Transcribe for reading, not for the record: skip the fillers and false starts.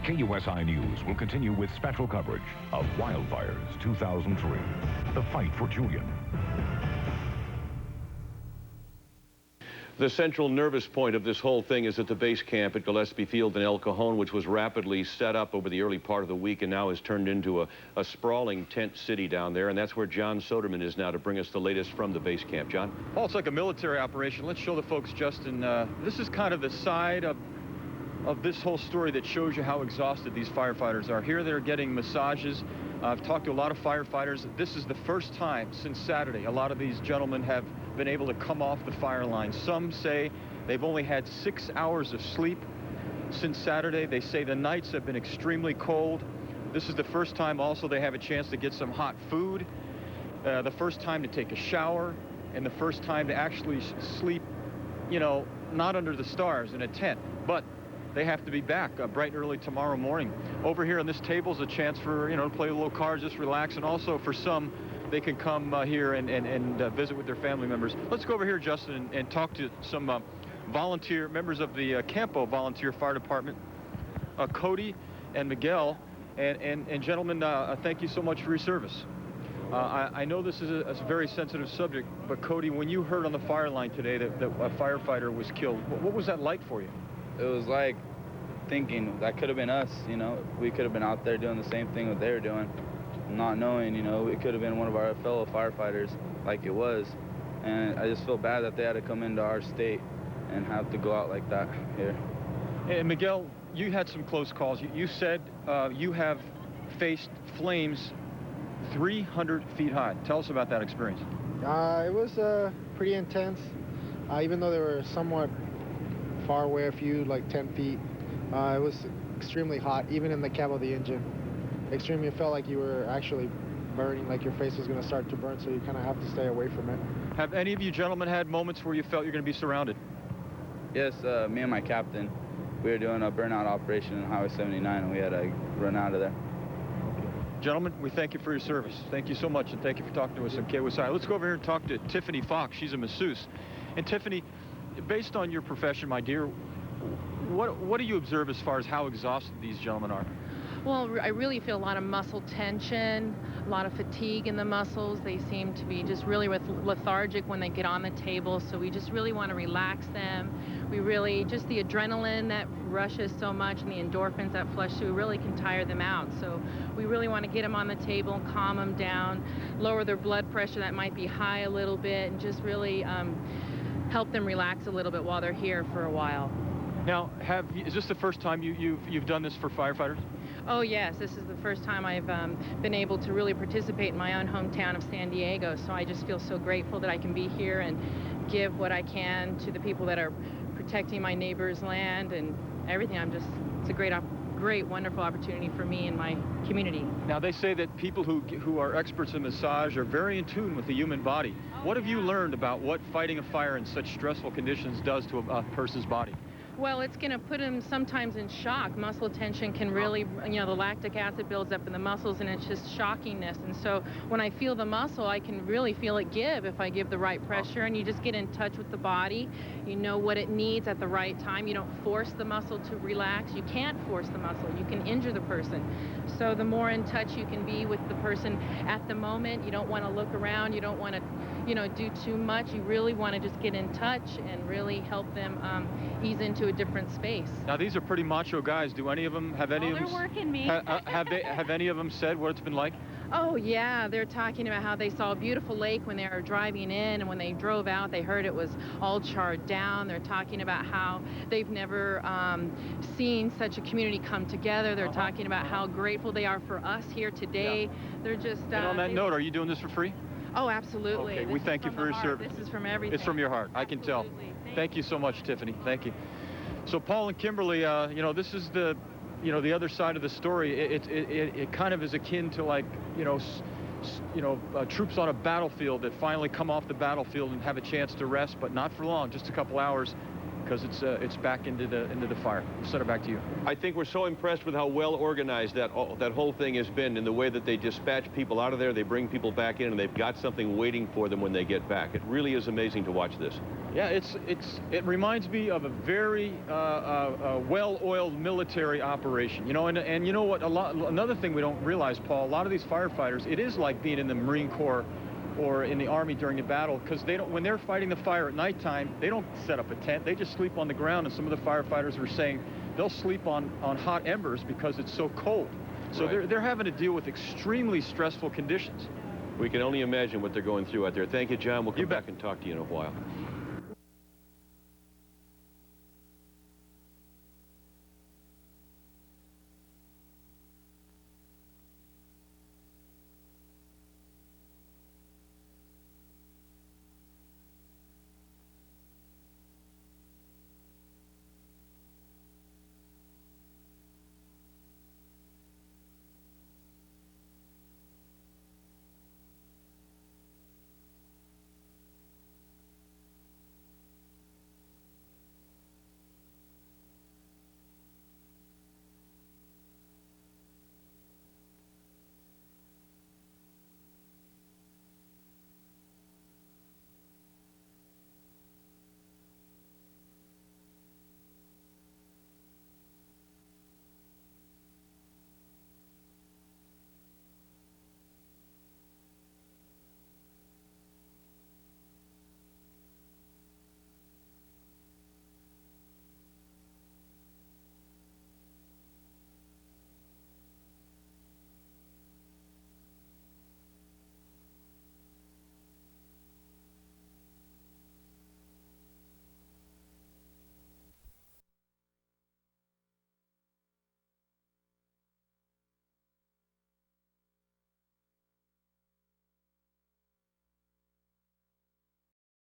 KUSI News will continue with special coverage of Wildfires 2003, the fight for Julian. The central nervous point of this whole thing is at the base camp at Gillespie Field in El Cajon, which was rapidly set up over the early part of the week and now has turned into a sprawling tent city down there. And that's where John Soderman is now to bring us the latest from the base camp. John? Well, it's like a military operation. Let's show the folks, Justin. This is kind of the side of this whole story that shows you how exhausted these firefighters are. Here they're getting massages. I've talked to a lot of firefighters. This is the first time since Saturday a lot of these gentlemen have been able to come off the fire line. Some say they've only had 6 hours of sleep since Saturday. They say the nights have been extremely cold. This is the first time also they have a chance to get some hot food, the first time to take a shower, and the first time to actually sleep, you know, not under the stars in a tent, but they have to be back bright and early tomorrow morning. Over here on this table is a chance for, you know, to play a little cards, just relax, and also for some, they can come here and visit with their family members. Let's go over here, Justin, and talk to some volunteer members of the Campo Volunteer Fire Department, Cody and Miguel. And gentlemen, thank you so much for your service. I know this is a very sensitive subject, but Cody, when you heard on the fire line today that a firefighter was killed, what was that like for you? It was like thinking that could have been us, you know. We could have been out there doing the same thing that they were doing, not knowing, you know, it could have been one of our fellow firefighters like it was. And I just feel bad that they had to come into our state and have to go out like that here. And Miguel, you had some close calls. You said you have faced flames 300 feet high. Tell us about that experience. It was pretty intense, even though they were somewhat far away, a few like 10 feet. It was extremely hot, even in the cab of the engine. Extremely, it felt like you were actually burning, like your face was going to start to burn, so you kind of have to stay away from it. Have any of you gentlemen had moments where you felt you're going to be surrounded? Yes, me and my captain, we were doing a burnout operation on Highway 79, and we had to run out of there. Gentlemen, we thank you for your service. Thank you so much, and thank you for talking to us on KUSI. Let's go over here and talk to Tiffany Fox. She's a masseuse. And Tiffany, based on your profession, my dear, what do you observe as far as how exhausted these gentlemen are? Well, I really feel a lot of muscle tension, a lot of fatigue in the muscles. They seem to be just really lethargic when they get on the table, so we just really want to relax them. We really, just the adrenaline that rushes so much and the endorphins that flush through really can tire them out. So we really want to get them on the table, calm them down, lower their blood pressure that might be high a little bit, and just really help them relax a little bit while they're here for a while. Now, is this the first time you've done this for firefighters? Oh yes, this is the first time I've been able to really participate in my own hometown of San Diego, so I just feel so grateful that I can be here and give what I can to the people that are protecting my neighbor's land and everything. It's a great, wonderful opportunity for me and my community. Now, they say that people who are experts in massage are very in tune with the human body. What have you learned about what fighting a fire in such stressful conditions does to a person's body? Well, it's going to put them sometimes in shock. Muscle tension can really, you know, the lactic acid builds up in the muscles, and it's just shockingness. And so when I feel the muscle, I can really feel it give if I give the right pressure, and you just get in touch with the body. You know what it needs at the right time. You don't force the muscle to relax. You can't force the muscle. You can injure the person. So the more in touch you can be with the person at the moment, you don't want to look around. You don't want to, you know, do too much. You really want to just get in touch and really help them ease into a different space. Now, these are pretty macho guys. Do any of them have any of them? They're working me. Have any of them said what it's been like? Oh yeah, they're talking about how they saw a beautiful lake when they were driving in, and when they drove out, they heard it was all charred down. They're talking about how they've never seen such a community come together. They're talking about how grateful they are for us here today. Yeah. They're just. And on that note, are you doing this for free? Oh, absolutely. Okay, we thank you for your service. This is from everything. It's from your heart. I can tell. Thank you so much, Tiffany. Thank you. So Paul and Kimberly, you know, this is the, you know, the other side of the story. It kind of is akin to, like, troops on a battlefield that finally come off the battlefield and have a chance to rest, but not for long, just a couple hours. because it's back into the fire. We'll set it back to you. I think we're so impressed with how well organized that whole thing has been, in the way that they dispatch people out of there, they bring people back in, and they've got something waiting for them when they get back. It really is amazing to watch this. Yeah, it reminds me of a very well-oiled military operation. You know, and you know what? Another thing we don't realize, Paul, a lot of these firefighters, it is like being in the Marine Corps or in the Army during a battle, because when they're fighting the fire at nighttime, they don't set up a tent. They just sleep on the ground, and some of the firefighters were saying they'll sleep on hot embers because it's so cold. So Right. they're having to deal with extremely stressful conditions. We can only imagine what they're going through out there. Thank you, John. We'll come back and talk to you in a while.